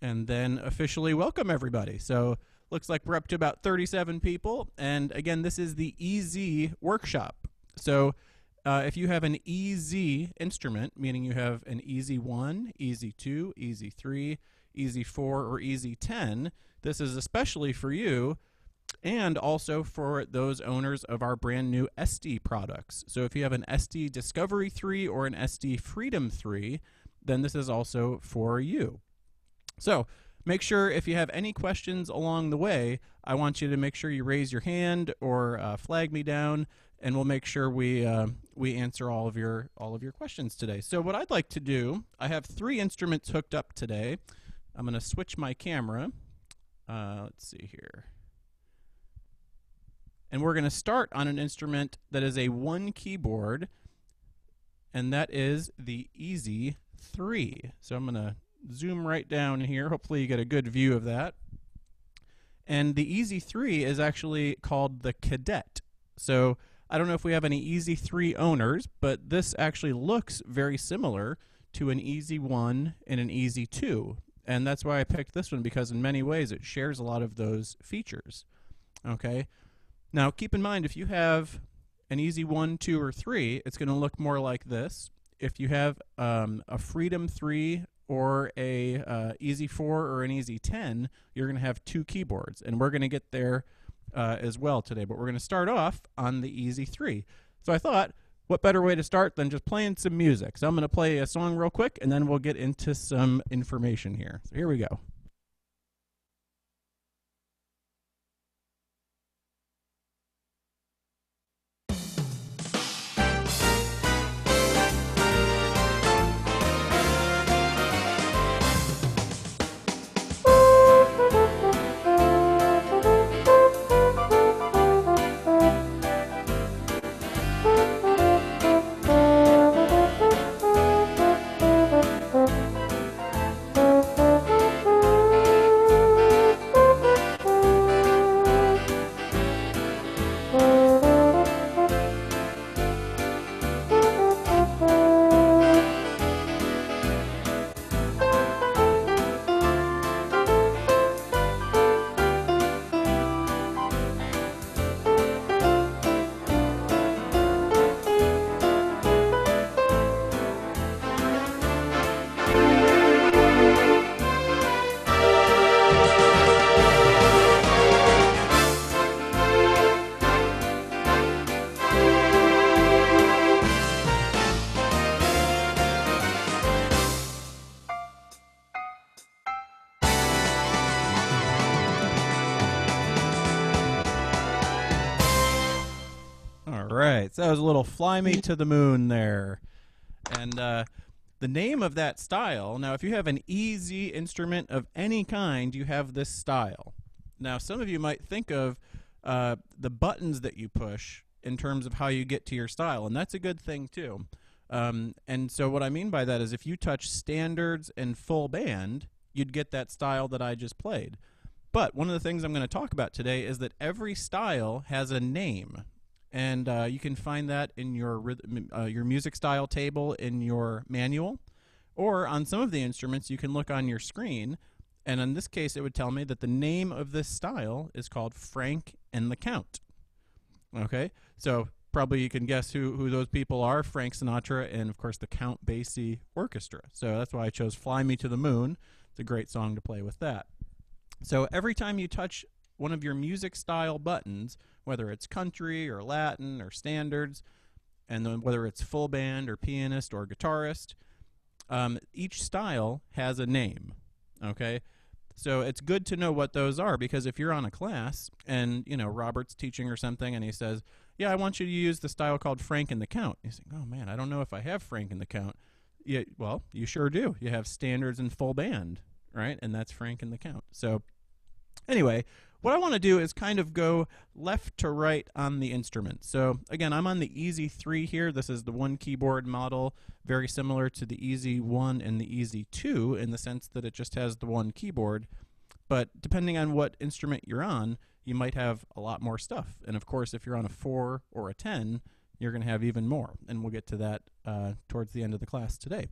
and then officially welcome everybody. So looks like we're up to about 37 people. And again, this is the EZ workshop. So if you have an EZ instrument, meaning you have an EZ1, EZ2, EZ3, EZ4, or EZ10, this is especially for you and also for those owners of our brand new Estey products. So if you have an Estey Discovery 3 or an Estey Freedom 3, then this is also for you. So make sure if you have any questions along the way, I want you to make sure you raise your hand or flag me down, and we'll make sure we answer all of your questions today. So what I'd like to do, I have 3 instruments hooked up today. I'm going to switch my camera. Let's see here. And we're going to start on an instrument that is a 1 keyboard, and that is the EZ3. So I'm going to zoom right down here. Hopefully you get a good view of that. And the EZ3 is actually called the Cadet. So I don't know if we have any EZ3 owners, but this actually looks very similar to an EZ1 and an EZ2. And that's why I picked this one, because in many ways it shares a lot of those features. Okay. Now, keep in mind, if you have an EZ1, 2, or 3, it's going to look more like this. If you have a Freedom 3 or a EZ4 or an EZ10, you're going to have 2 keyboards, and we're going to get there as well today. But we're going to start off on the EZ3. So I thought, what better way to start than just playing some music? So I'm going to play a song real quick, and then we'll get into some information here. So here we go. Right, so that was a little Fly Me to the Moon there. And the name of that style, now if you have an EZ instrument of any kind, you have this style. Now some of you might think of the buttons that you push in terms of how you get to your style, and that's a good thing too. And so what I mean by that is if you touch standards and full band, you'd get that style that I just played. But one of the things I'm going to talk about today is that every style has a name. And you can find that in your music style table in your manual. Or on some of the instruments, you can look on your screen. And in this case, it would tell me that the name of this style is called Frank and the Count. Okay? So probably you can guess who those people are, Frank Sinatra and, of course, the Count Basie Orchestra. So that's why I chose Fly Me to the Moon. It's a great song to play with that. So every time you touch one of your music style buttons, whether it's country or Latin or standards, and then whether it's full band or pianist or guitarist, each style has a name, okay? So it's good to know what those are, because if you're on a class and, you know, Robert's teaching or something and he says, yeah, I want you to use the style called Frank and the Count. You think, oh man, I don't know if I have Frank and the Count. Yeah, well, you sure do. You have standards and full band, right? And that's Frank and the Count. So anyway, what I want to do is kind of go left to right on the instrument. So again, I'm on the EZ3 here. This is the 1 keyboard model, very similar to the EZ1 and the EZ2 in the sense that it just has the 1 keyboard. But depending on what instrument you're on, you might have a lot more stuff. And of course, if you're on a 4 or a 10, you're going to have even more. And we'll get to that towards the end of the class today.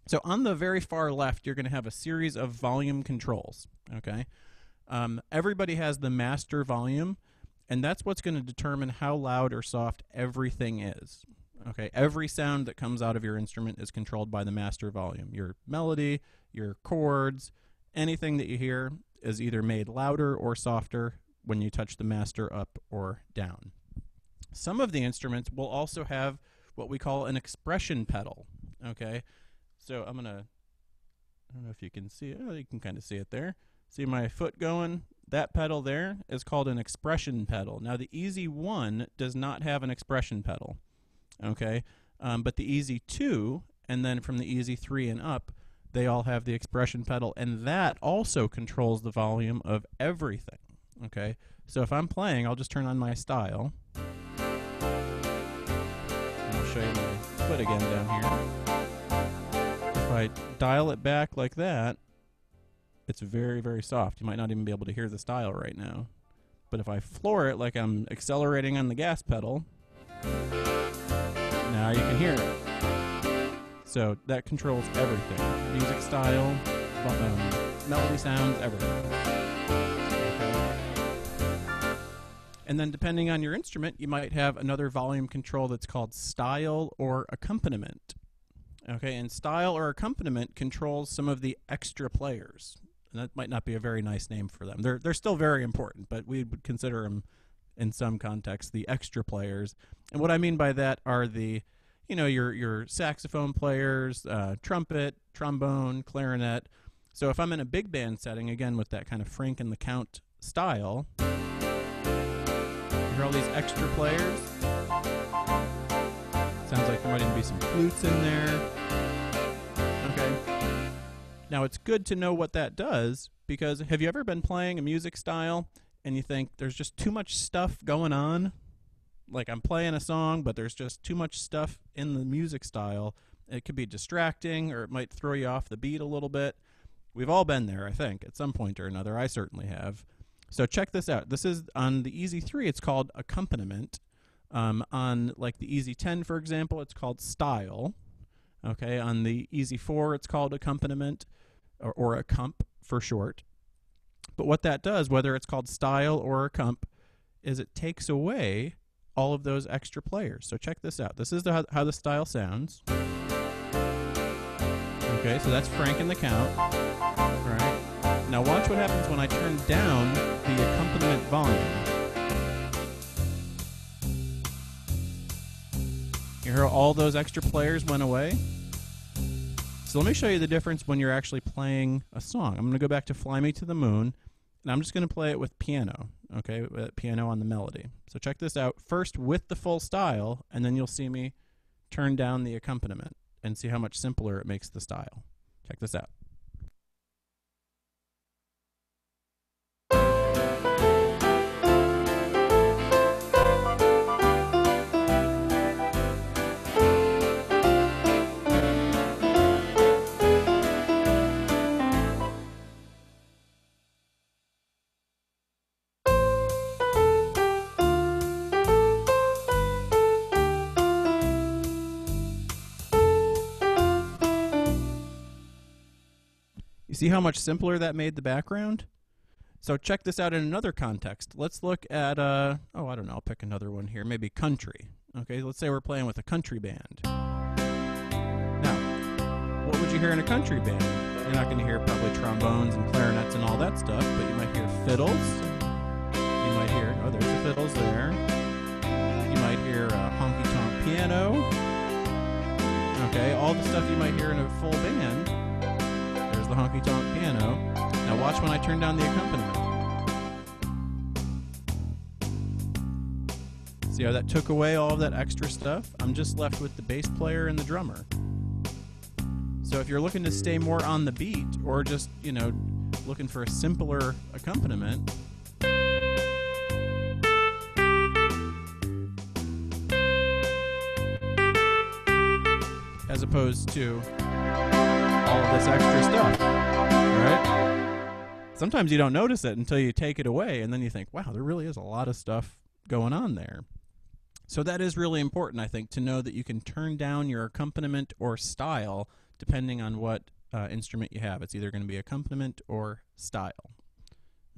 So on the very far left, you're going to have a series of volume controls. Okay, everybody has the master volume, and that's what's going to determine how loud or soft everything is. Okay, every sound that comes out of your instrument is controlled by the master volume. Your melody, your chords, anything that you hear is either made louder or softer when you touch the master up or down. Some of the instruments will also have what we call an expression pedal. Okay, so I don't know if you can see it. Oh, you can kind of see it there. See my foot going? That pedal there is called an expression pedal. Now the Easy 1 does not have an expression pedal. Okay, but the Easy 2 and then from the Easy 3 and up, they all have the expression pedal, and that also controls the volume of everything. Okay, so if I'm playing, I'll just turn on my style. And I'll show you my foot again down here. If I dial it back like that, it's very, very soft. You might not even be able to hear the style right now. But if I floor it like I'm accelerating on the gas pedal, now you can hear it. So that controls everything. Music style, melody sounds, everything. Okay. And then depending on your instrument, you might have another volume control that's called style or accompaniment. Okay, and style or accompaniment controls some of the extra players. And that might not be a very nice name for them. They're still very important, but we would consider them in some contexts the extra players. And what I mean by that are the, your saxophone players, trumpet, trombone, clarinet. So if I'm in a big band setting, again with that kind of Frank and the Count style, you hear all these extra players. Sounds like there might even be some flutes in there. Okay. Now it's good to know what that does, because have you ever been playing a music style and you think there's just too much stuff going on? Like I'm playing a song, but there's just too much stuff in the music style. It could be distracting, or it might throw you off the beat a little bit. We've all been there, I think, at some point or another. I certainly have. So check this out. This is on the Easy 3, it's called accompaniment. On like the Easy 10, for example, it's called style. Okay, on the Easy 4, it's called accompaniment, or accomp for short. But what that does, whether it's called style or accomp, is it takes away all of those extra players. So check this out. This is how the style sounds. Okay, so that's Frank and the Count. All right. Now watch what happens when I turn down the accompaniment volume. You hear all those extra players went away? So let me show you the difference when you're actually playing a song. I'm going to go back to Fly Me to the Moon, and I'm just going to play it with piano, okay, piano on the melody. So check this out, first with the full style, and then you'll see me turn down the accompaniment and see how much simpler it makes the style. Check this out. You see how much simpler that made the background? So check this out in another context. Let's look at, I don't know, I'll pick another one here, maybe country. Okay, let's say we're playing with a country band. Now, what would you hear in a country band? You're not going to hear probably trombones and clarinets and all that stuff, but you might hear fiddles. You might hear, oh, there's the fiddles there. You might hear honky-tonk piano. Okay, all the stuff you might hear in a full band. There's the honky-tonk piano. Now watch when I turn down the accompaniment. See how that took away all of that extra stuff? I'm just left with the bass player and the drummer. So if you're looking to stay more on the beat, or just, looking for a simpler accompaniment, as opposed to all of this extra stuff, right? Sometimes you don't notice it until you take it away, and then you think, wow, there really is a lot of stuff going on there. So that is really important, I think, to know that you can turn down your accompaniment or style depending on what instrument you have. It's either going to be accompaniment or style.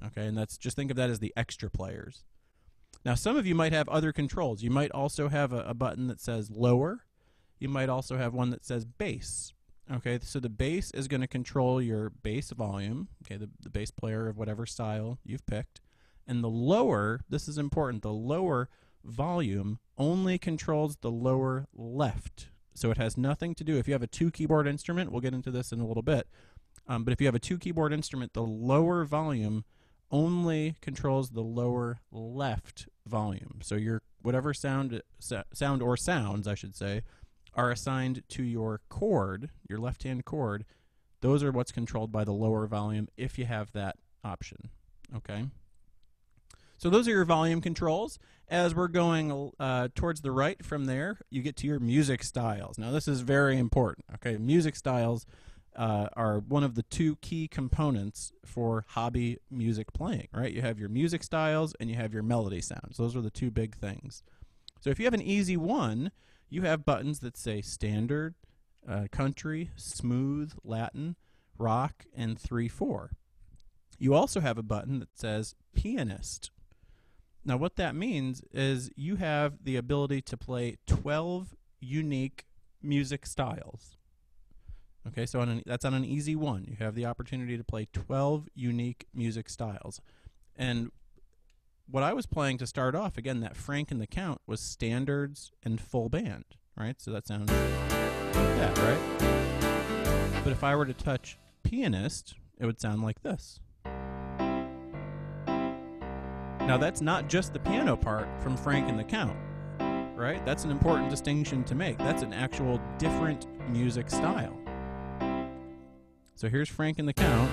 Okay, and that's, just think of that as the extra players. Now, some of you might have other controls. You might also have a button that says lower. You might also have one that says bass. Okay, so the bass is going to control your bass volume, okay, the bass player of whatever style you've picked. And the lower, this is important, the lower volume only controls the lower left. So it has nothing to do, if you have a 2-keyboard instrument, we'll get into this in a little bit, but if you have a 2-keyboard instrument, the lower volume only controls the lower left volume. So your whatever sound or sounds, I should say, are assigned to your chord, your left-hand chord. Those are what's controlled by the lower volume if you have that option. Okay? So those are your volume controls. As we're going towards the right from there, you get to your music styles. Now, this is very important. Okay, music styles are one of the 2 key components for hobby music playing, right? You have your music styles and you have your melody sounds. Those are the 2 big things. So if you have an easy one, you have buttons that say standard, country, smooth, Latin, rock, and 3/4. You also have a button that says pianist. Now, what that means is you have the ability to play 12 unique music styles. Okay, so that's on an easy one. You have the opportunity to play 12 unique music styles. And what I was playing to start off, again, that Frank and the Count, was standards and full band, right? So that sounds like that, right? But if I were to touch pianist, it would sound like this. Now, that's not just the piano part from Frank and the Count, right? That's an important distinction to make. That's an actual different music style. So here's Frank and the Count.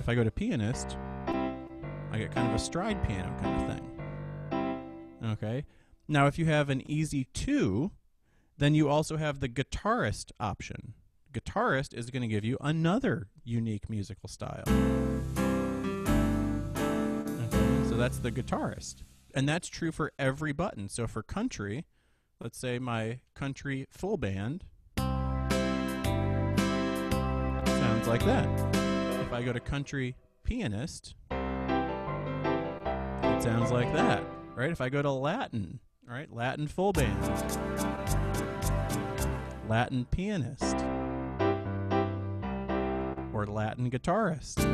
If I go to pianist, I get kind of a stride piano kind of thing. Okay? Now, if you have an easy 2, then you also have the guitarist option. Guitarist is going to give you another unique musical style. Okay, so that's the guitarist. And that's true for every button. So for country, let's say my country full band sounds like that. If I go to country pianist, it sounds like that, right? If I go to Latin, right? Latin full band, Latin pianist, or Latin guitarist,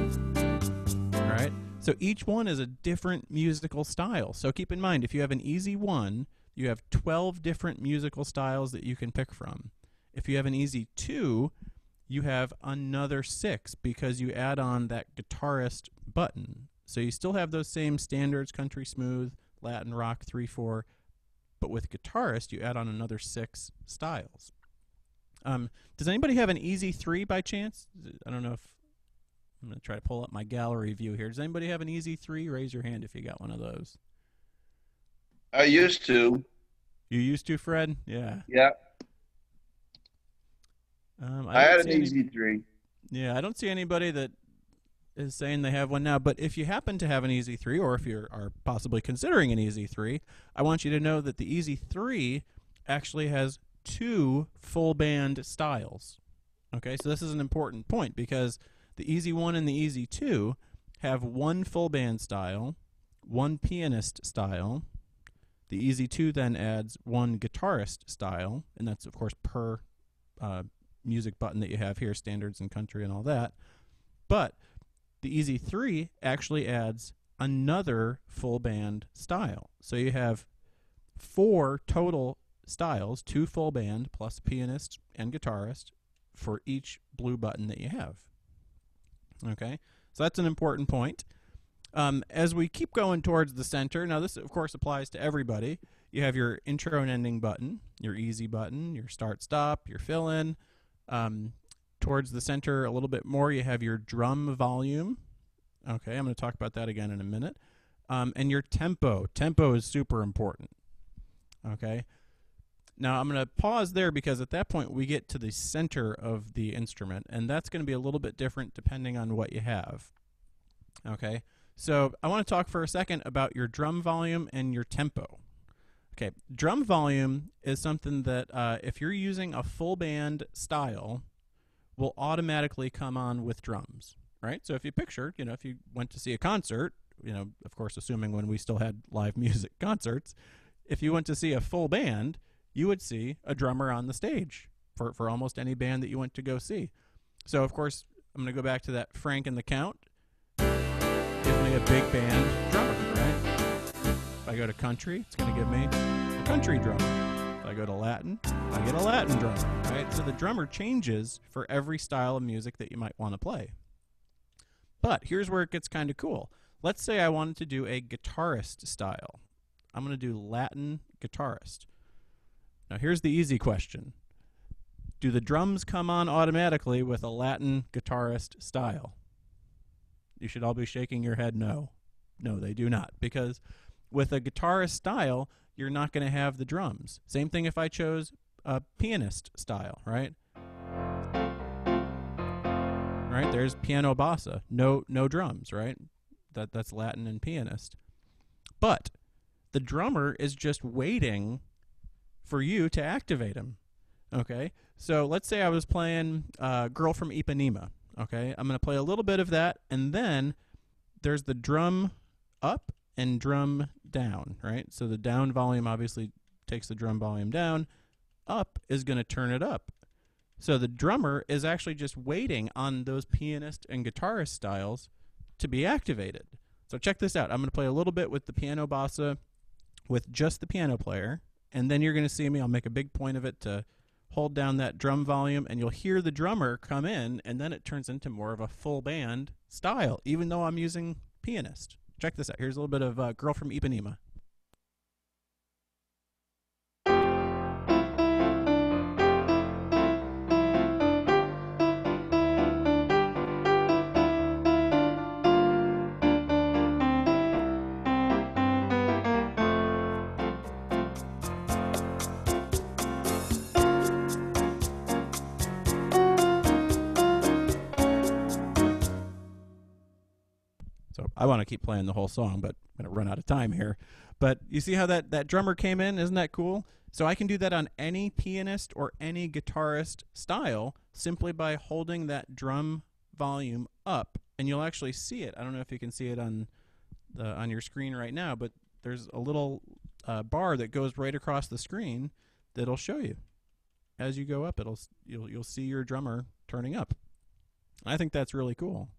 right? So each one is a different musical style. So keep in mind, if you have an easy one, you have 12 different musical styles that you can pick from. If you have an easy 2, you have another 6 because you add on that guitarist button. So you still have those same standards, country, smooth, Latin, rock, 3/4, but with guitarist, you add on another 6 styles. Does anybody have an easy 3 by chance? I don't know if I'm going to try to pull up my gallery view here. Does anybody have an easy 3? Raise your hand if you got one of those. I used to. You used to, Fred? Yeah. Yeah. I don't had see an any- easy 3. Yeah, I don't see anybody that is saying they have one now. But if you happen to have an easy 3, or if you are possibly considering an easy 3, I want you to know that the easy 3 actually has 2 full band styles. Okay, so this is an important point because the easy 1 and the easy 2 have 1 full band style, 1 pianist style. The easy 2 then adds 1 guitarist style, and that's, of course, per music button that you have here, standards and country and all that. But the easy 3 actually adds another full band style. So you have 4 total styles, 2 full band plus pianist and guitarist for each blue button that you have. Okay, so that's an important point. As we keep going towards the center, now this of course applies to everybody. You have your intro and ending button, your easy button, your start stop, your fill in. Towards the center a little bit more, you have your drum volume. Okay, I'm going to talk about that again in a minute. And your tempo. Tempo is super important. Okay. Now I'm going to pause there because at that point we get to the center of the instrument, and that's going to be a little bit different depending on what you have. Okay. So I want to talk for a second about your drum volume and your tempo. Okay, drum volume is something that if you're using a full band style, will automatically come on with drums, right? So if you picture, if you went to see a concert, of course, assuming when we still had live music concerts, if you went to see a full band, you would see a drummer on the stage for almost any band that you went to go see. So, of course, I'm going to go back to that Frank and the Count. Give me a big band drummer, right? If I go to country, it's going to give me a country drummer. If I go to Latin, I get a Latin drummer, right? So the drummer changes for every style of music that you might want to play. But here's where it gets kind of cool. Let's say I wanted to do a guitarist style. I'm going to do Latin guitarist. Now here's the easy question. Do the drums come on automatically with a Latin guitarist style? You should all be shaking your head no. No, they do not. Because with a guitarist style, you're not going to have the drums. Same thing if I chose a pianist style, right? Right, there's piano bassa, no drums, right? That's Latin and pianist. But the drummer is just waiting for you to activate him. Okay, so let's say I was playing Girl from Ipanema. Okay, I'm going to play a little bit of that, and then there's the drum up and drum down, right? So the down volume obviously takes the drum volume down. Up is going to turn it up. So the drummer is actually just waiting on those pianist and guitarist styles to be activated. So check this out. I'm going to play a little bit with the piano bassa with just the piano player, and then you're going to see me. I'll make a big point of it to hold down that drum volume, and you'll hear the drummer come in, and then it turns into more of a full band style, even though I'm using pianist. Check this out. Here's a little bit of Girl from Ipanema. So I want to keep playing the whole song, but I'm going to run out of time here. But you see how that drummer came in? Isn't that cool? So I can do that on any pianist or any guitarist style simply by holding that drum volume up, and you'll actually see it. I don't know if you can see it on your screen right now, but there's a little bar that goes right across the screen that'll show you. As you go up, you'll see your drummer turning up. I think that's really cool.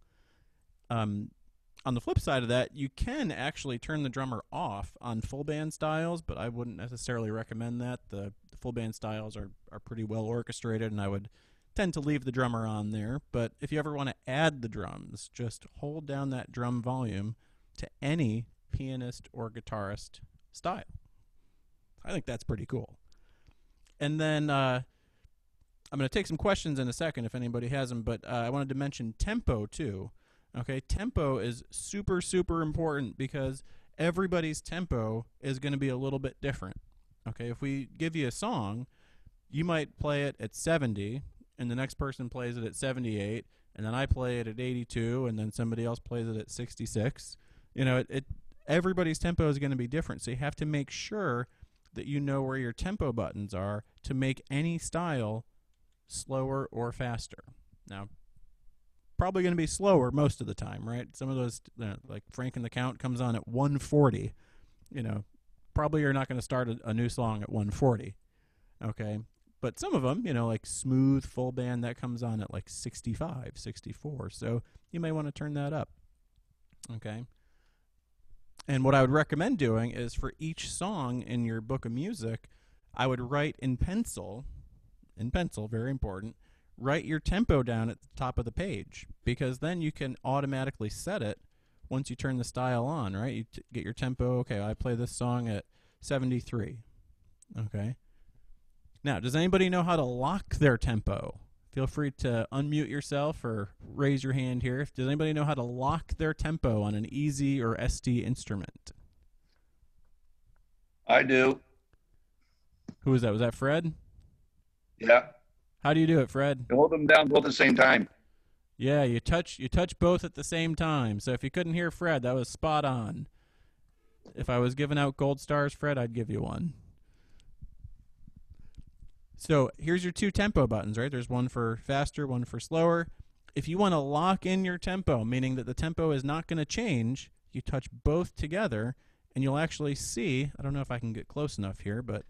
On the flip side of that, you can actually turn the drummer off on full band styles, but I wouldn't necessarily recommend that. The full band styles are pretty well orchestrated, and I would tend to leave the drummer on there. But if you ever want to add the drums, just hold down that drum volume to any pianist or guitarist style. I think that's pretty cool. And then I'm going to take some questions in a second if anybody has them, but I wanted to mention tempo too. Okay, tempo is super, super important because everybody's tempo is going to be a little bit different. Okay, if we give you a song, you might play it at 70, and the next person plays it at 78, and then I play it at 82, and then somebody else plays it at 66. Everybody's tempo is going to be different, so you have to make sure that you know where your tempo buttons are to make any style slower or faster. Now, probably going to be slower most of the time, right? Some of those, like Frank and the Count comes on at 140. Probably you're not going to start a new song at 140. Okay, but some of them, like smooth full band, that comes on at like 65, 64. So you may want to turn that up. Okay. And what I would recommend doing is for each song in your book of music, I would write in pencil, very important, write your tempo down at the top of the page, because then you can automatically set it once you turn the style on, right? You get your tempo. Okay, I play this song at 73. Okay. Now, does anybody know how to lock their tempo? Feel free to unmute yourself or raise your hand here. Does anybody know how to lock their tempo on an Easy or Estey instrument? I do. Who was that? Was that Fred? Yeah. How do you do it, Fred? You hold them down both at the same time. Yeah, you touch both at the same time. So if you couldn't hear Fred, that was spot on. If I was giving out gold stars, Fred, I'd give you one. So here's your two tempo buttons, right? There's one for faster, one for slower. If you want to lock in your tempo, meaning that the tempo is not going to change, you touch both together, and you'll actually see, I don't know if I can get close enough here, but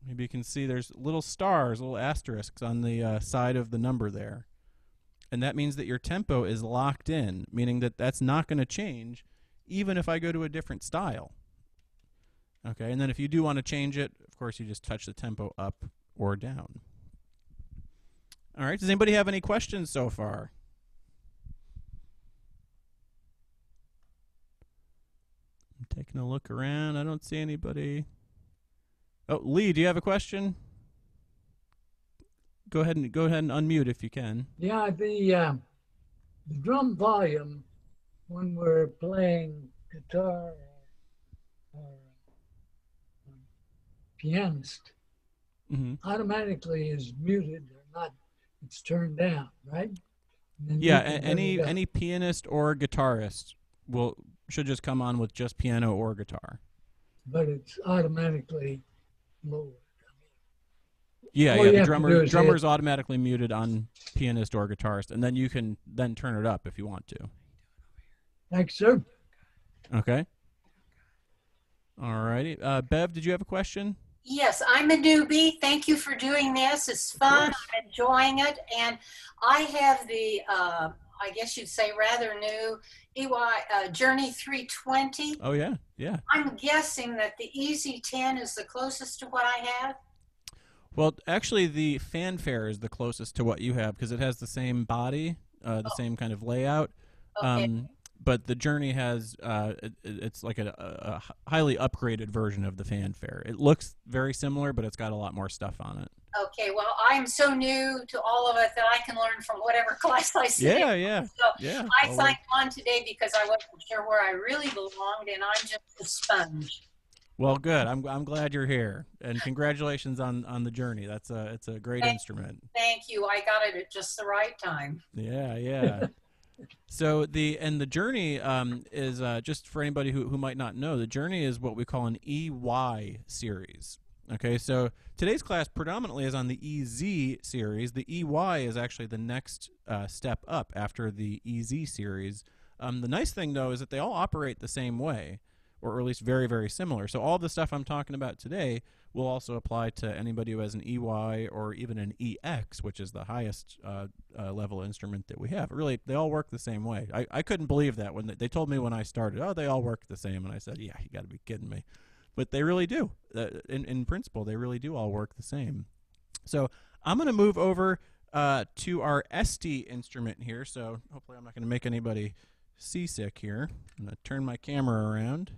maybe you can see there's little stars, little asterisks on the side of the number there. And that means that your tempo is locked in, meaning that that's not going to change even if I go to a different style. Okay, and then if you do want to change it, of course, you just touch the tempo up or down. All right, does anybody have any questions so far? I'm taking a look around. I don't see anybody. Oh, Lee, do you have a question? Go ahead and unmute if you can. Yeah, the drum volume when we're playing guitar or pianist automatically is muted or not. It's turned down, right? Yeah, any pianist or guitarist should just come on with just piano or guitar. But it's automatically lowered. Yeah, the drummer's automatically muted on pianist or guitarist, and then you can then turn it up if you want to. Thanks, sir. Okay. All righty. Bev, did you have a question? Yes, I'm a newbie. Thank you for doing this. It's fun. I'm enjoying it. And I have the, I guess you'd say rather new, Journey 320. Oh, yeah, yeah. I'm guessing that the Easy 10 is the closest to what I have. Well, actually, the Fanfare is the closest to what you have because it has the same body, the same kind of layout. Okay. But the Journey has, it's like a highly upgraded version of the Fanfare. It looks very similar, but it's got a lot more stuff on it. Okay, well, I'm so new to all of it that I can learn from whatever class I sit in. Yeah. So I signed on today because I wasn't sure where I really belonged, and I'm just a sponge. Well, good. I'm glad you're here, and congratulations on the Journey. It's a great instrument. Thank you. I got it at just the right time. Yeah. So the Journey is just for anybody who might not know, the Journey is what we call an EY series. Okay, so today's class predominantly is on the EZ series. The EY is actually the next step up after the EZ series. The nice thing, though, is that they all operate the same way, or at least very, very similar. So all the stuff I'm talking about today will also apply to anybody who has an EY or even an EX, which is the highest level instrument that we have. Really, they all work the same way. I couldn't believe that when they told me when I started, oh, they all work the same. And I said, yeah, you got to be kidding me. But they really do. In principle, they really do all work the same. So I'm going to move over to our Estey instrument here. So hopefully I'm not going to make anybody seasick here. I'm going to turn my camera around.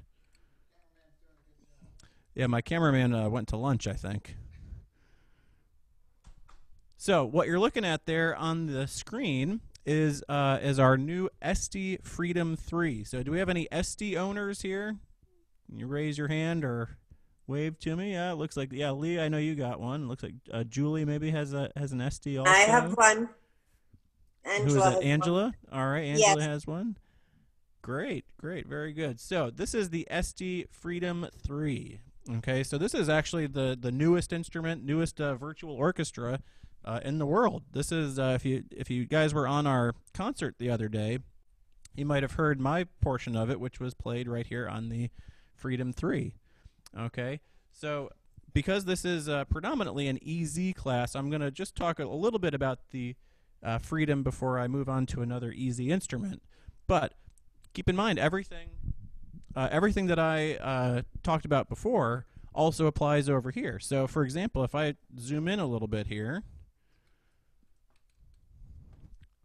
Yeah, my cameraman went to lunch, I think. So what you're looking at there on the screen is our new Estey Freedom 3. So do we have any Estey owners here? Can you raise your hand or wave to me? Yeah, it looks like, yeah, Lee, I know you got one. It looks like Julie maybe has an Estey also. I have one. Who is that? Angela? One. All right, Angela yes. has one. Great, very good. So this is the Estey Freedom 3. Okay, so this is actually the newest instrument, newest virtual orchestra in the world. This is if you guys were on our concert the other day, you might have heard my portion of it, which was played right here on the Freedom 3. Okay, so because this is predominantly an EZ class, I'm going to just talk a little bit about the Freedom before I move on to another EZ instrument. But keep in mind, everything that I talked about before also applies over here. So, for example, if I zoom in a little bit here,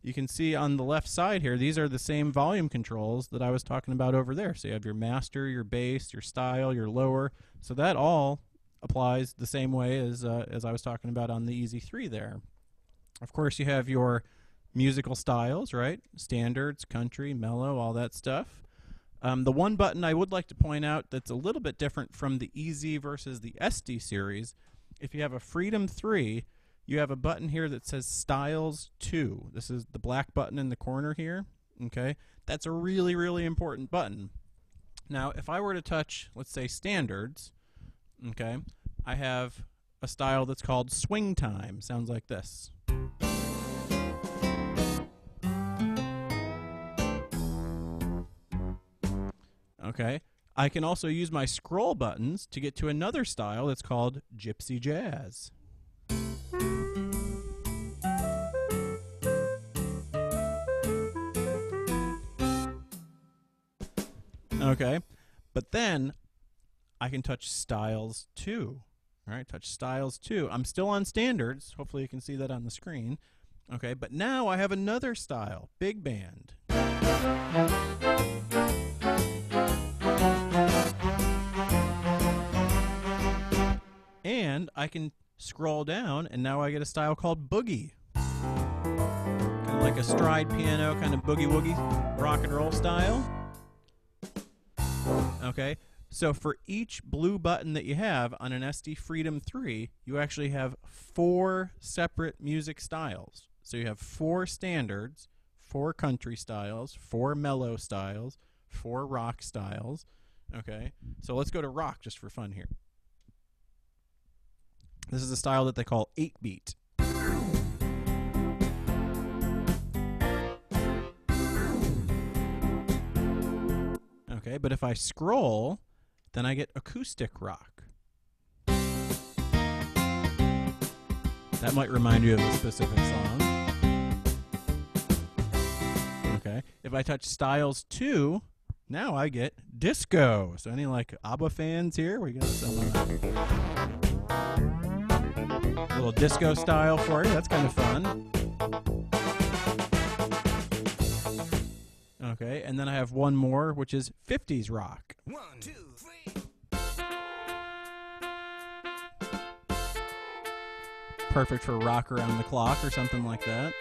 you can see on the left side here, these are the same volume controls that I was talking about over there. So you have your master, your bass, your style, your lower. So that all applies the same way as I was talking about on the EZ3 there. Of course, you have your musical styles, right? Standards, country, mellow, all that stuff. The one button I would like to point out that's a little bit different from the EZ versus the Estey series, if you have a Freedom 3, you have a button here that says Styles 2. This is the black button in the corner here. Okay, that's a really, really important button. Now, if I were to touch, let's say, Standards, Okay, I have a style that's called swing time. Sounds like this. Okay, I can also use my scroll buttons to get to another style that's called gypsy jazz. Okay, but then I can touch styles too. All right, touch styles too. I'm still on standards. Hopefully you can see that on the screen. Okay, but now I have another style, big band. And I can scroll down, and now I get a style called boogie. Kind of like a stride piano, kind of boogie-woogie rock and roll style. Okay, so for each blue button that you have on an Estey Freedom 3, you actually have 4 separate music styles. So you have 4 standards, 4 country styles, 4 mellow styles, 4 rock styles. Okay, so let's go to rock just for fun here. This is a style that they call 8-beat. Okay, but if I scroll, then I get acoustic rock. That might remind you of a specific song. Okay, if I touch styles 2, now I get disco. So any like ABBA fans here? We got some little disco style for you. That's kind of fun. Okay, and then I have one more, which is 50s rock. 1, 2, 3. Perfect for rock around the clock or something like that.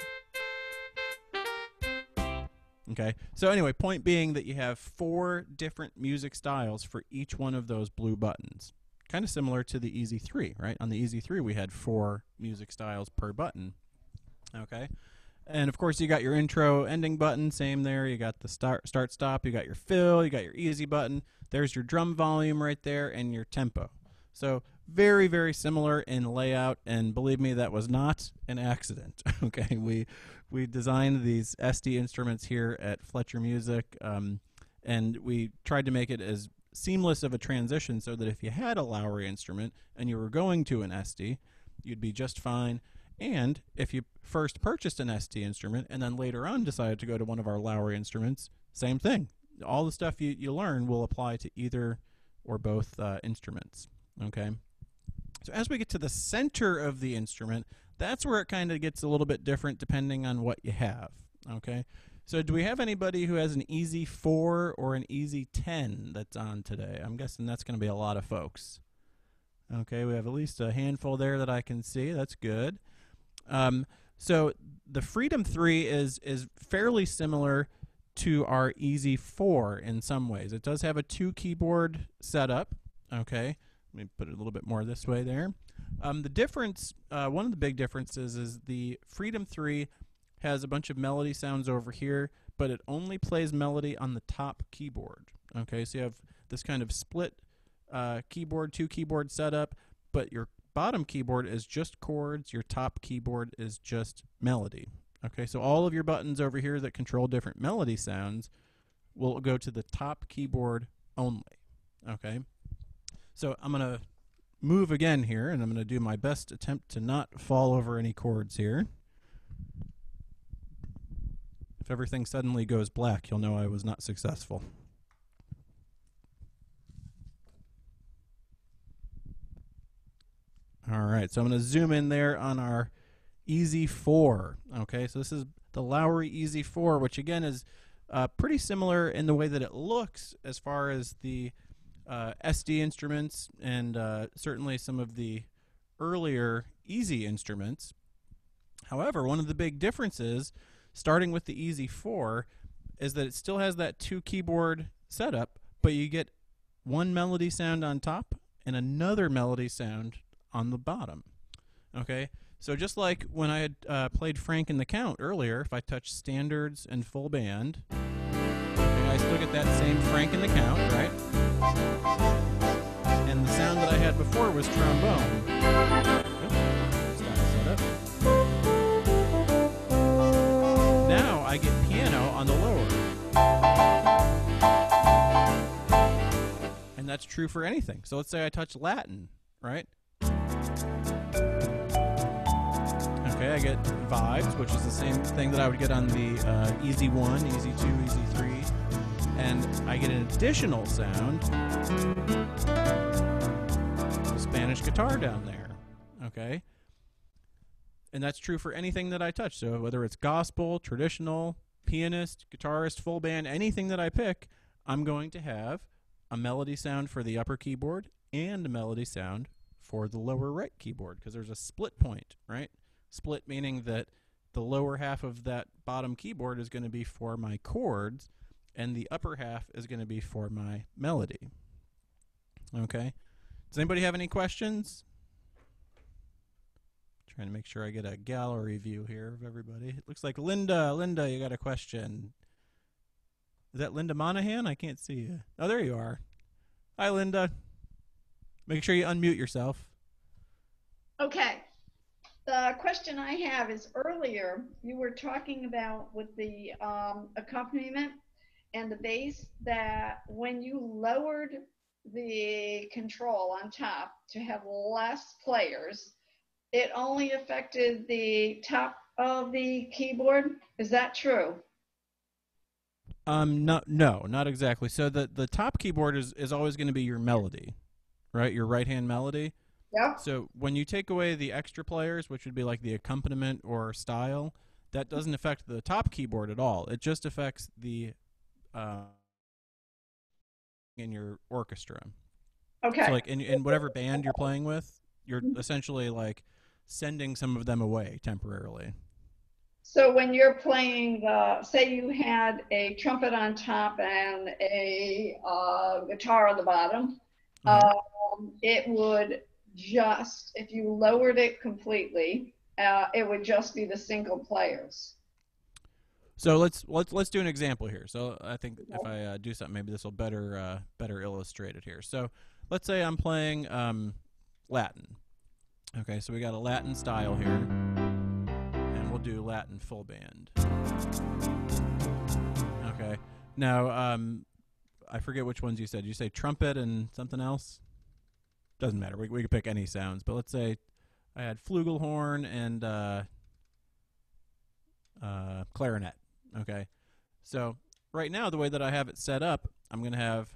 Okay, so anyway, point being that you have 4 different music styles for each one of those blue buttons. Kind of similar to the Easy 3, right? On the Easy 3, we had 4 music styles per button. Okay, and of course, you got your intro, ending button, same there. You got the start, stop. You got your fill. You got your easy button. There's your drum volume right there and your tempo. So very, very similar in layout, and believe me, that was not an accident. Okay, we designed these Estey instruments here at Fletcher Music, and we tried to make it as seamless of a transition so that if you had a Lowry instrument and you were going to an Estey, you'd be just fine. And if you first purchased an Estey instrument and then later on decided to go to one of our Lowry instruments, same thing. All the stuff you learn will apply to either or both instruments. Okay. So as we get to the center of the instrument, that's where it kind of gets a little bit different depending on what you have. Okay. So do we have anybody who has an Easy 4 or an Easy 10 that's on today? I'm guessing that's going to be a lot of folks. Okay, we have at least a handful there that I can see. That's good. So the Freedom 3 is fairly similar to our Easy 4 in some ways. It does have a 2-keyboard setup. Okay, let me put it a little bit more this way there. The difference, one of the big differences is the Freedom 3 has a bunch of melody sounds over here, but it only plays melody on the top keyboard. Okay, so you have this kind of split keyboard, 2-keyboard setup, but your bottom keyboard is just chords, your top keyboard is just melody. Okay, so all of your buttons over here that control different melody sounds will go to the top keyboard only. Okay, so I'm going to move again here, and I'm going to do my best attempt to not fall over any chords here. If everything suddenly goes black, you'll know I was not successful. All right, so I'm going to zoom in there on our Easy 4. Okay, so this is the Lowry Easy 4, which again is pretty similar in the way that it looks as far as the Estey instruments and certainly some of the earlier Easy instruments. However, one of the big differences, starting with the Easy 4, is that it still has that 2-keyboard setup, but you get one melody sound on top and another melody sound on the bottom. Okay, so just like when I had played Frank and the Count earlier, if I touch standards and full band, okay, I still get that same Frank and the Count, right? And the sound that I had before was trombone. Oops, stop setup. Now I get piano on the lower. And that's true for anything. So let's say I touch Latin, right? Okay, I get vibes, which is the same thing that I would get on the Easy 1, Easy 2, Easy 3. And I get an additional sound, Spanish guitar down there, okay? And that's true for anything that I touch. So whether it's gospel, traditional, pianist, guitarist, full band, anything that I pick, I'm going to have a melody sound for the upper keyboard and a melody sound for the lower right keyboard, because there's a split point, right? Split meaning that the lower half of that bottom keyboard is going to be for my chords, and the upper half is going to be for my melody. Okay? Does anybody have any questions? Trying to make sure I get a gallery view here of everybody. It looks like Linda. Linda, you got a question. Is that Linda Monahan? I can't see you. Oh, there you are. Hi, Linda. Make sure you unmute yourself. Okay. The question I have is, earlier you were talking about with the accompaniment and the bass, that when you lowered the control on top to have less players, it only affected the top of the keyboard. Is that true? No, not exactly. So the top keyboard is always going to be your melody, right? Your right-hand melody. Yeah. So when you take away the extra players, which would be like the accompaniment or style, that doesn't affect the top keyboard at all. It just affects the in your orchestra. Okay. So like in whatever band you're playing with, you're essentially like sending some of them away temporarily. So when you're playing, say you had a trumpet on top and a guitar on the bottom, it would just, if you lowered it completely, it would just be the single players. So let's do an example here. So I think if I do something, maybe this will better illustrate it here. So let's say I'm playing Latin. Okay, so we got a Latin style here, and we'll do Latin full band. Okay, now I forget which ones you said. You say trumpet and something else? Doesn't matter. We could pick any sounds, but let's say I had flugelhorn and clarinet. Okay, so right now the way that I have it set up, I'm going to have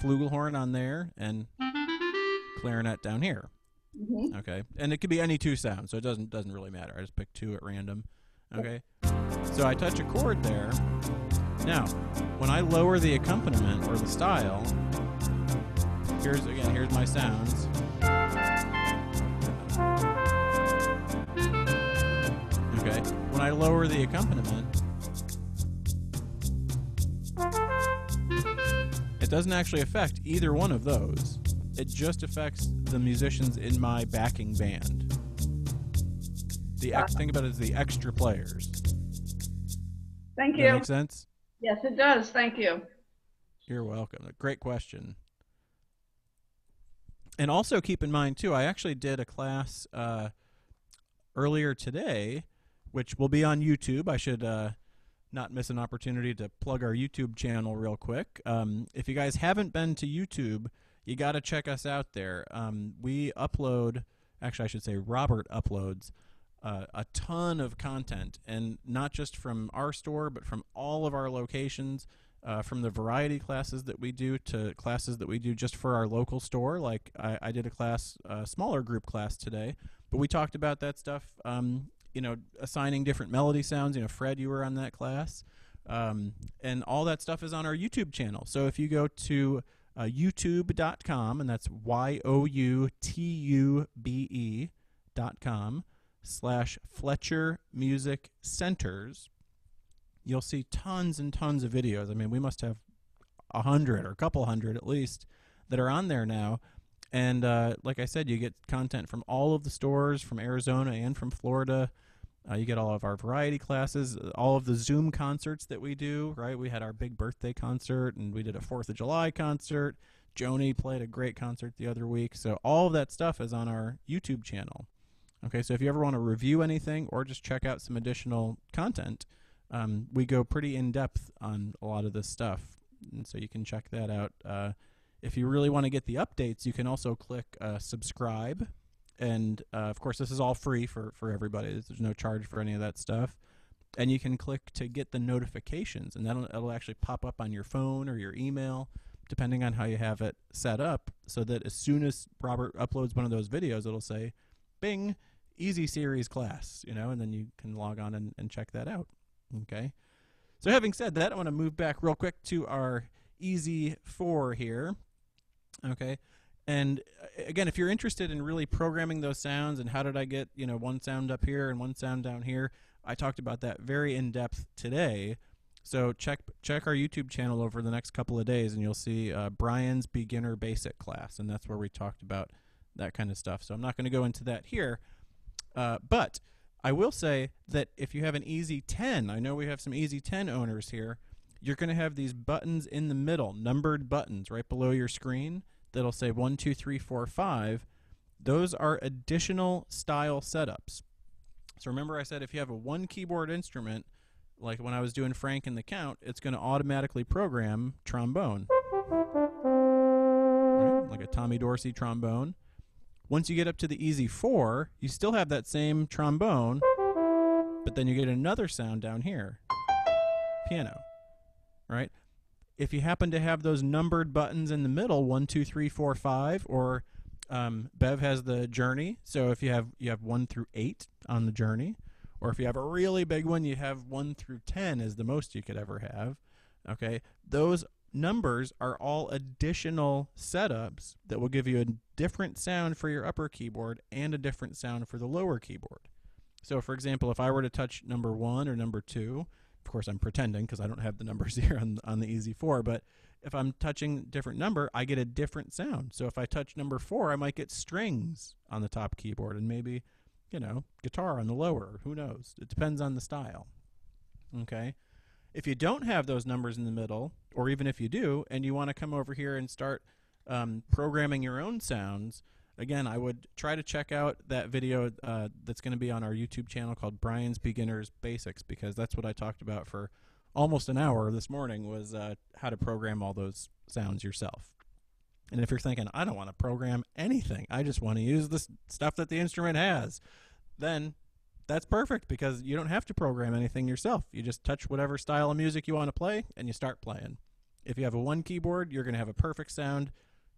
flugelhorn on there and clarinet down here. Mm-hmm. Okay, and it could be any two sounds, so it doesn't really matter. I just pick two at random. Okay, so I touch a chord there. Now, when I lower the accompaniment or the style, here's my sounds. Okay, when I lower the accompaniment, it doesn't actually affect either one of those. It just affects the musicians in my backing band. Think about it as the extra players. Thank Does you. that make sense? Yes, it does. Thank you. You're welcome. Great question. And also keep in mind, too, I actually did a class earlier today, which will be on YouTube. I should not miss an opportunity to plug our YouTube channel real quick. If you guys haven't been to YouTube, you got to check us out there. We upload, actually I should say Robert uploads a ton of content, and not just from our store, but from all of our locations, from the variety classes that we do to classes that we do just for our local store. Like I did a class, a smaller group class today, but we talked about that stuff, assigning different melody sounds. Fred, you were on that class. And all that stuff is on our YouTube channel. So if you go to youtube.com, and that's youtube.com/Fletcher Music Centers, you'll see tons and tons of videos. I mean, we must have 100 or a couple hundred at least that are on there now. And like I said, you get content from all of the stores, from Arizona and from Florida. You get all of our variety classes, all of the Zoom concerts that we do, right? We had our big birthday concert, and we did a 4th of July concert, Joni played a great concert the other week. So all of that stuff is on our YouTube channel. Okay, so if you ever want to review anything or just check out some additional content, we go pretty in-depth on a lot of this stuff. And so you can check that out. If you really want to get the updates, you can also click subscribe. And, of course, this is all free for everybody. There's no charge for any of that stuff. And you can click to get the notifications, and it'll actually pop up on your phone or your email, depending on how you have it set up, so that as soon as Robert uploads one of those videos, it'll say, bing, Easy Series class, and then you can log on and check that out. Okay. So having said that, I want to move back real quick to our Easy 4 here. Okay. And again, if you're interested in really programming those sounds and how did I get, one sound up here and one sound down here, I talked about that very in depth today. So check our YouTube channel over the next couple of days, and you'll see Bryan's Beginner Basic class, and that's where we talked about that kind of stuff. So I'm not going to go into that here, but I will say that if you have an Easy 10, I know we have some Easy 10 owners here, you're going to have these buttons in the middle, numbered buttons right below your screen that'll say 1, 2, 3, 4, 5. Those are additional style setups. So remember I said if you have a one keyboard instrument, like when I was doing Frank and the Count, it's going to automatically program trombone. Right? Like a Tommy Dorsey trombone. Once you get up to the Easy 4, you still have that same trombone, but then you get another sound down here. Piano. Right? If you happen to have those numbered buttons in the middle, 1, 2, 3, 4, 5, or Bev has the Journey, so if you have 1 through 8 on the Journey, or if you have a really big one, you have 1 through 10 is the most you could ever have. Okay, those numbers are all additional setups that will give you a different sound for your upper keyboard and a different sound for the lower keyboard. So, for example, if I were to touch number 1 or number 2, of course I'm pretending because I don't have the numbers here on the Easy 4, but if I'm touching a different number, I get a different sound. So if I touch number 4, I might get strings on the top keyboard and maybe, guitar on the lower. Who knows? It depends on the style. Okay? If you don't have those numbers in the middle, or even if you do, and you want to come over here and start programming your own sounds, again, I would try to check out that video that's going to be on our YouTube channel called Bryan's Beginner's Basics, because that's what I talked about for almost an hour this morning, was how to program all those sounds yourself. And if you're thinking, I don't want to program anything, I just want to use the stuff that the instrument has, then that's perfect, because you don't have to program anything yourself. You just touch whatever style of music you want to play, and you start playing. If you have a one keyboard, you're going to have a perfect sound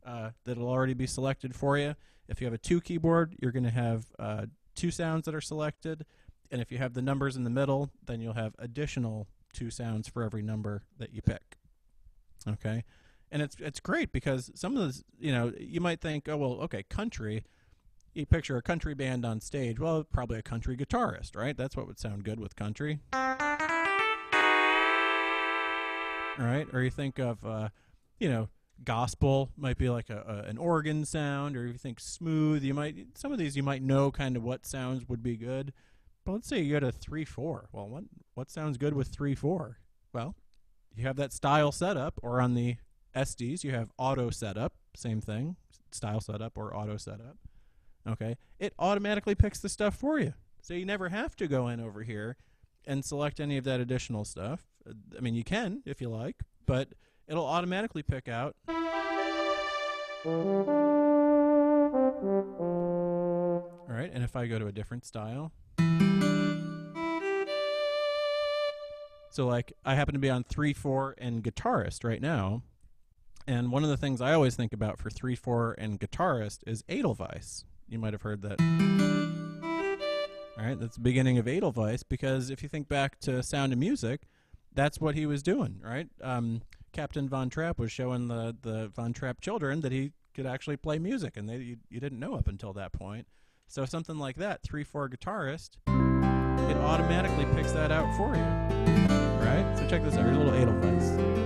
that'll already be selected for you. If you have a 2 keyboard, you're going to have 2 sounds that are selected. And if you have the numbers in the middle, then you'll have additional 2 sounds for every number that you pick. Okay? And it's great, because some of those, you might think, oh, well, okay, country. You picture a country band on stage. Well, probably a country guitarist, right? That's what would sound good with country. All right? Or you think of, gospel might be like an organ sound, or if you think smooth, some of these you might know kind of what sounds would be good. But let's say you go to 3/4. Well, what sounds good with 3/4? Well, you have that style setup, or on the SDs you have auto setup, same thing, style setup or auto setup. Okay, it automatically picks the stuff for you, so you never have to go in over here and select any of that additional stuff. I mean, you can if you like, but it'll automatically pick out. All right, and if I go to a different style. So like I happen to be on 3/4 and guitarist right now. And one of the things I always think about for 3/4 and guitarist is Edelweiss. You might have heard that. All right, that's the beginning of Edelweiss, because if you think back to Sound of Music, that's what he was doing, right? Captain Von Trapp was showing the Von Trapp children that he could actually play music, and you didn't know up until that point. So something like that, 3/4 guitarist, it automatically picks that out for you, right? So check this out. Here's a little Edelweiss.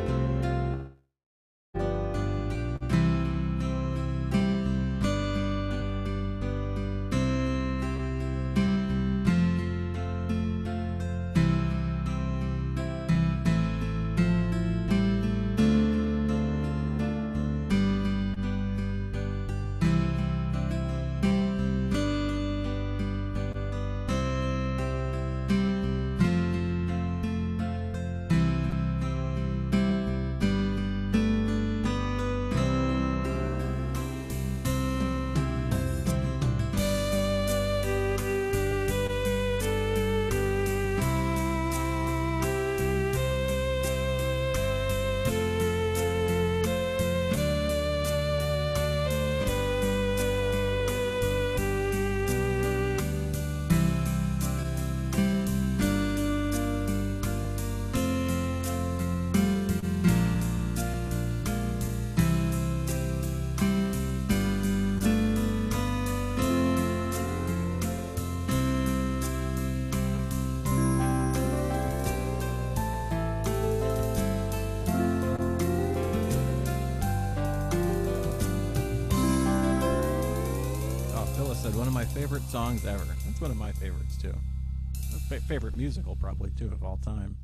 one of my favorite songs ever. That's one of my favorites, too. Favorite musical, probably, too, of all time.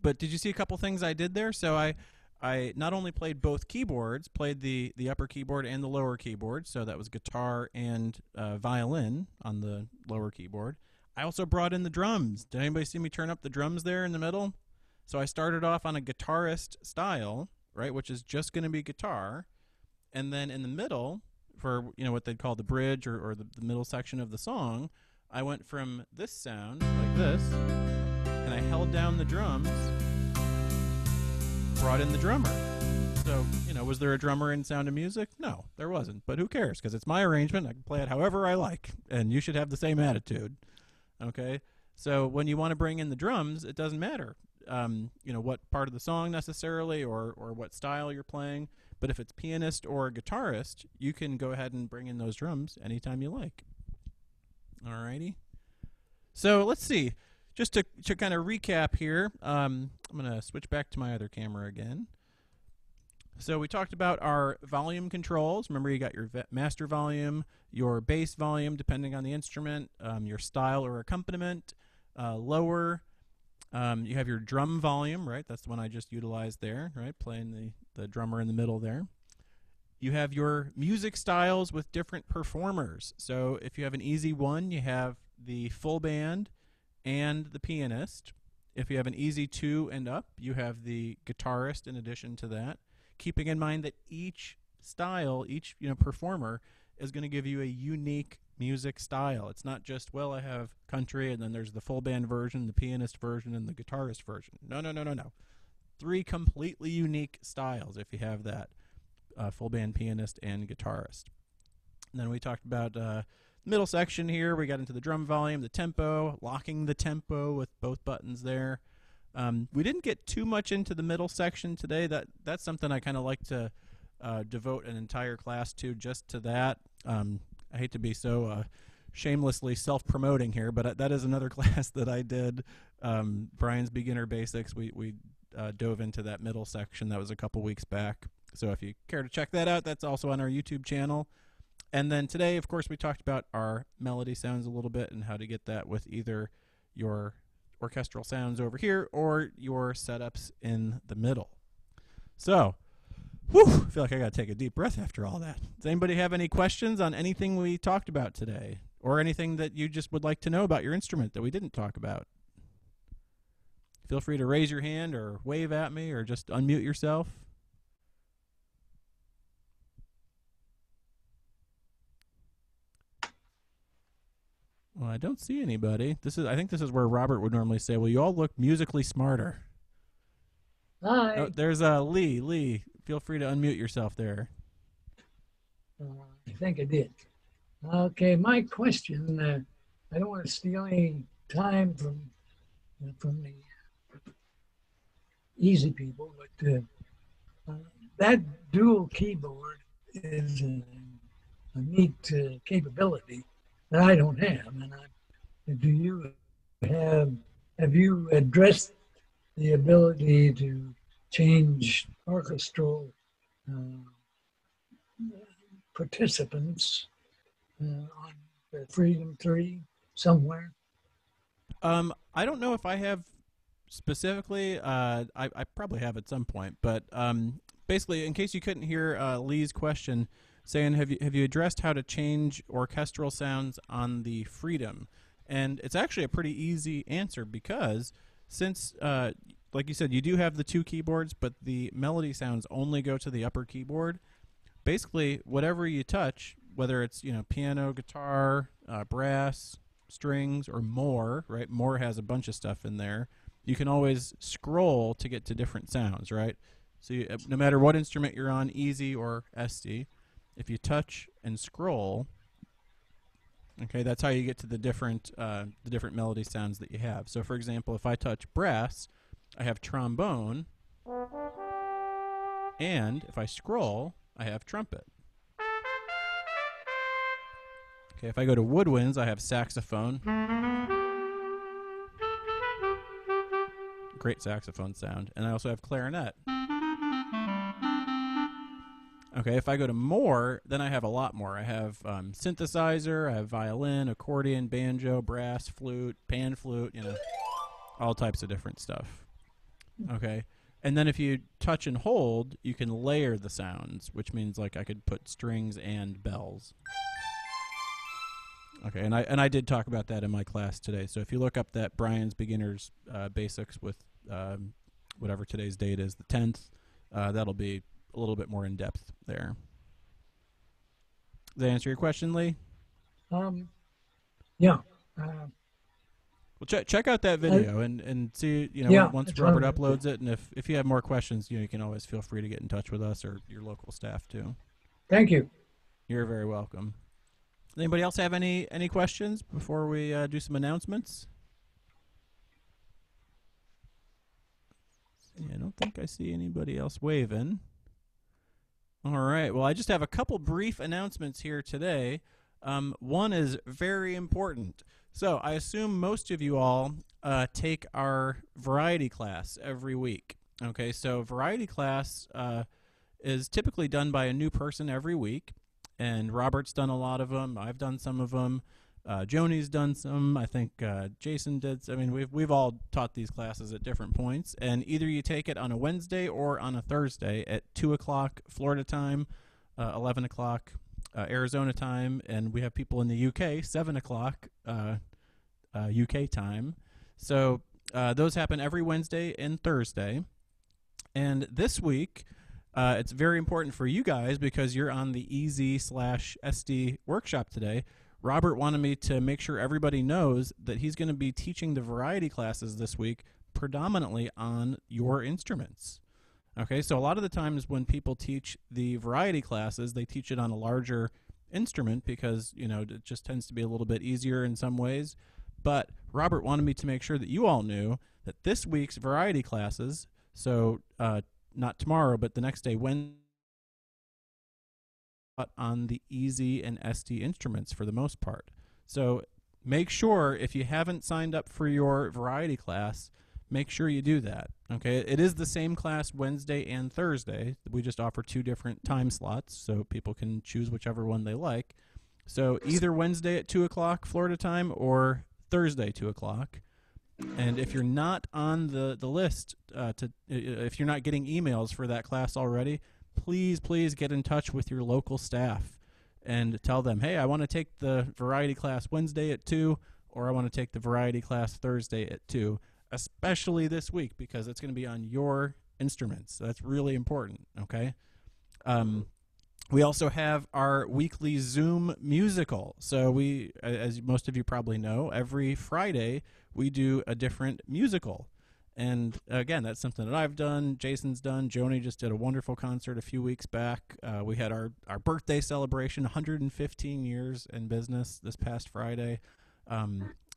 But did you see a couple things I did there? So I not only played both keyboards, played the upper keyboard and the lower keyboard, so that was guitar and violin on the lower keyboard. I also brought in the drums. Did anybody see me turn up the drums there in the middle? So I started off on a guitarist style, right, which is just going to be guitar, and then in the middle, for what they'd call the bridge or the middle section of the song, I went from this sound, like this, and I held down the drums, brought in the drummer. So, was there a drummer in Sound of Music? No, there wasn't. But who cares? Because it's my arrangement. I can play it however I like. And you should have the same attitude. Okay? So when you want to bring in the drums, it doesn't matter, what part of the song necessarily or what style you're playing. But if it's pianist or guitarist, you can go ahead and bring in those drums anytime you like. Alrighty. So let's see. Just to kind of recap here, I'm going to switch back to my other camera again. So we talked about our volume controls. Remember, you got your master volume, your bass volume, depending on the instrument, your style or accompaniment, lower. You have your drum volume, right? That's the one I just utilized there, right? Playing the drummer in the middle there. You have your music styles with different performers. So if you have an easy one, you have the full band and the pianist. If you have an easy 2 and up, you have the guitarist in addition to that. Keeping in mind that each style, each performer is going to give you a unique music style. It's not just, well, I have country and then there's the full band version, the pianist version, and the guitarist version. No. 3 completely unique styles if you have that full band, pianist, and guitarist. And then we talked about middle section here. We got into the drum volume, the tempo, locking the tempo with both buttons there. We didn't get too much into the middle section today. That's something I kind of like to devote an entire class to, just to that. I hate to be so shamelessly self-promoting here, but that is another class that I did, Bryan's Beginner Basics. We dove into that middle section. That was a couple weeks back. So if you care to check that out, that's also on our YouTube channel. And then today, of course, we talked about our melody sounds a little bit and how to get that with either your orchestral sounds over here or your setups in the middle. So, I feel like I got to take a deep breath after all that. Does anybody have any questions on anything we talked about today, or anything that you just would like to know about your instrument that we didn't talk about? Feel free to raise your hand or wave at me or just unmute yourself. Well, I don't see anybody. I think this is where Robert would normally say, well, you all look musically smarter. Hi. Oh, there's Lee. Lee, feel free to unmute yourself there. I think I did. Okay, my question, I don't want to steal any time from the easy people, but that dual keyboard is a neat capability that I don't have. And have you addressed the ability to change orchestral participants on the Freedom 3 somewhere? I don't know if I have specifically. I probably have at some point, but basically, in case you couldn't hear Lee's question, saying have you addressed how to change orchestral sounds on the Freedom? And it's actually a pretty easy answer, because since like you said, you do have the 2 keyboards, but the melody sounds only go to the upper keyboard. Basically, whatever you touch, whether it's piano, guitar, brass, strings, or more, right? More has a bunch of stuff in there. You can always scroll to get to different sounds, right? So no matter what instrument you're on, easy or Estey, if you touch and scroll, okay, that's how you get to the different melody sounds that you have. So, for example, if I touch brass, I have trombone, and if I scroll, I have trumpet. Okay, if I go to woodwinds, I have saxophone. Great saxophone sound. And I also have clarinet. Okay, if I go to more, then I have a lot more. I have synthesizer, I have violin, accordion, banjo, brass, flute, pan flute, all types of different stuff. Okay, and then if you touch and hold, you can layer the sounds, which means like I could put strings and bells. Okay, and I did talk about that in my class today. So if you look up that Bryan's Beginners Basics with whatever today's date is, the 10th, that'll be a little bit more in depth there. Does that answer your question, Lee? Yeah. Well, check out that video and see, once Robert uploads it, and if you have more questions, you can always feel free to get in touch with us or your local staff too. Thank you. You're very welcome. Anybody else have any questions before we do some announcements? I don't think I see anybody else waving. All right. Well, I just have a couple brief announcements here today. One is very important. So I assume most of you all take our variety class every week. Okay, so variety class is typically done by a new person every week, and Robert's done a lot of them. I've done some of them. Joni's done some. I think Jason did. I mean, we've all taught these classes at different points, and either you take it on a Wednesday or on a Thursday at 2 o'clock Florida time, 11 o'clock Arizona time, and we have people in the UK, 7 o'clock UK time. So those happen every Wednesday and Thursday. And this week, it's very important for you guys because you're on the EZ/SD workshop today. Robert wanted me to make sure everybody knows that he's going to be teaching the variety classes this week predominantly on your instruments. Okay, so a lot of the times when people teach the variety classes, they teach it on a larger instrument because, it just tends to be a little bit easier in some ways. But Robert wanted me to make sure that you all knew that this week's variety classes, so not tomorrow, but the next day, Wednesday, on the EZ and SD instruments for the most part. So make sure if you haven't signed up for your variety class, make sure you do that. Okay, it is the same class Wednesday and Thursday. We just offer 2 different time slots so people can choose whichever one they like. So either Wednesday at 2 o'clock Florida time or Thursday 2 o'clock. And if you're not on the list, if you're not getting emails for that class already, please get in touch with your local staff and tell them, hey, I want to take the variety class Wednesday at 2, or I want to take the variety class Thursday at 2, especially this week because it's going to be on your instruments. So that's really important, okay? We also have our weekly Zoom musical. So we, as most of you probably know, every Friday we do a different musical. And again, that's something that I've done, Jason's done, Joni just did a wonderful concert a few weeks back. We had our birthday celebration, 115 years in business this past Friday. We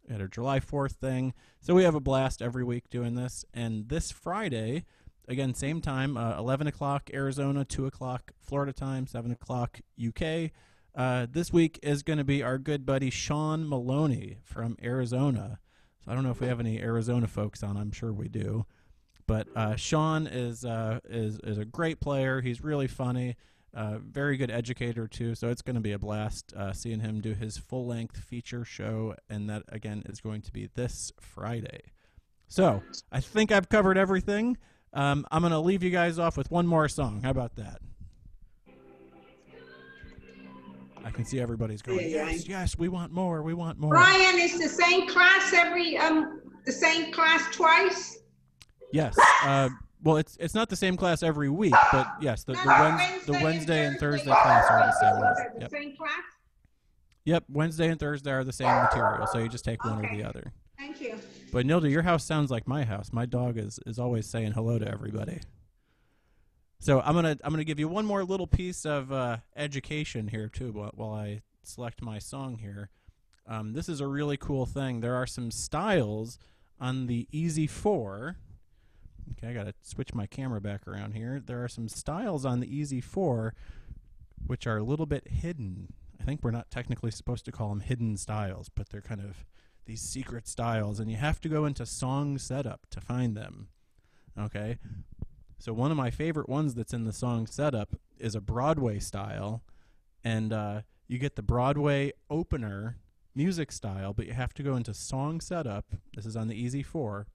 had our July 4th thing. So we have a blast every week doing this. And this Friday, again, same time, 11 o'clock Arizona, 2 o'clock Florida time, 7 o'clock UK. This week is going to be our good buddy Sean Maloney from Arizona. So I don't know if we have any Arizona folks on. I'm sure we do. But Sean is a great player. He's really funny, very good educator too. So it's going to be a blast seeing him do his full-length feature show, and that again is going to be this Friday. So I think I've covered everything. I'm going to leave you guys off with one more song. How about that? I can see everybody's going, yes, we want more, we want more. Bryan, is the same class the same class twice? Yes. Well, it's not the same class every week, but yes, the Wednesday and Thursday class are the same one. The same class? Yep, Wednesday and Thursday are the same material, so you just take one or the other. Thank you. But Nilda, your house sounds like my house. My dog is always saying hello to everybody. So I'm gonna give you one more little piece of education here too while I select my song here. This is a really cool thing. There are some styles on the EZ4. Okay, I gotta switch my camera back around here. There are some styles on the EZ4 which are a little bit hidden. I think we're not technically supposed to call them hidden styles, but they're kind of these secret styles, and you have to go into song setup to find them. Okay? So one of my favorite ones that's in the song setup is a Broadway style, and you get the Broadway opener music style, but you have to go into song setup. This is on the Easy 4,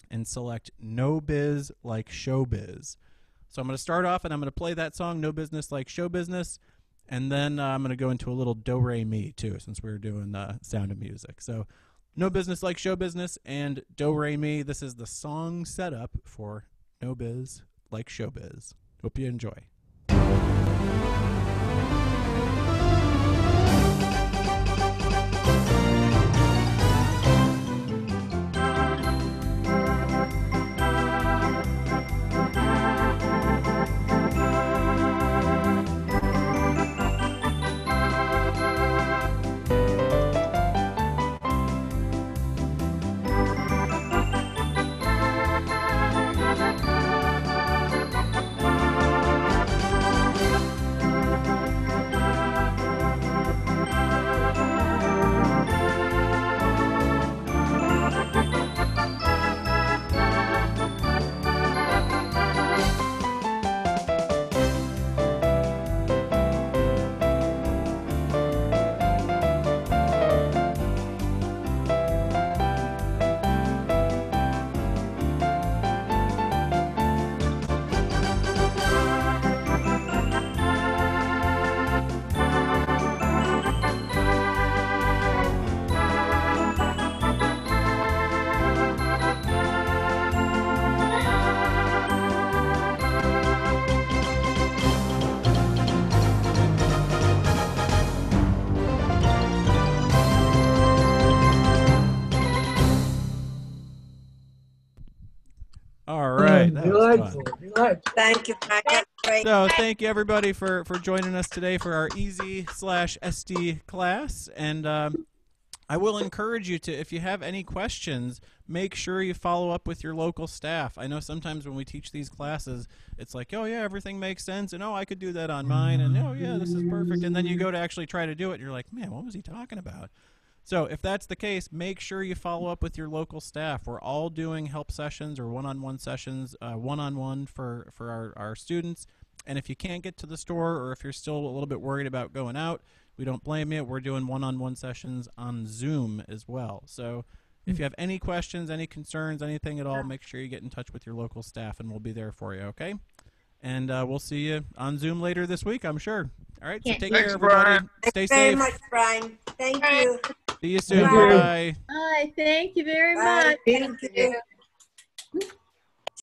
and select No Biz Like Showbiz. So I'm going to start off, and I'm going to play that song, No Business Like Show Business, and then I'm going to go into a little do-re-mi, too, since we were doing Sound of Music. So No Business Like Show Business and do-re-mi. This is the song setup for No Biz Like Showbiz. Hope you enjoy. All right, that was fun. Delightful. Thank you, Mike. Great. So thank you everybody for joining us today for our Easy/SD class, and I will encourage you to, if you have any questions, make sure you follow up with your local staff. I know sometimes when we teach these classes, it's like, oh yeah, everything makes sense, and oh, I could do that on mine, and oh yeah, this is perfect, and then you go to actually try to do it, and you're like, man, what was he talking about? So if that's the case, make sure you follow up with your local staff. We're all doing help sessions or one-on-one sessions, one-on-one for our students. And if you can't get to the store, or if you're still a little bit worried about going out, we don't blame you. We're doing one-on-one sessions on Zoom as well. So if you have any questions, any concerns, anything at all, make sure you get in touch with your local staff, and we'll be there for you, okay? And we'll see you on Zoom later this week, I'm sure. All right, so take care, everybody. Brian. Stay Thank you very safe. much, Brian. Thank you. See you soon. Thank you. Bye. Hi, thank you very Bye. much. Thank you.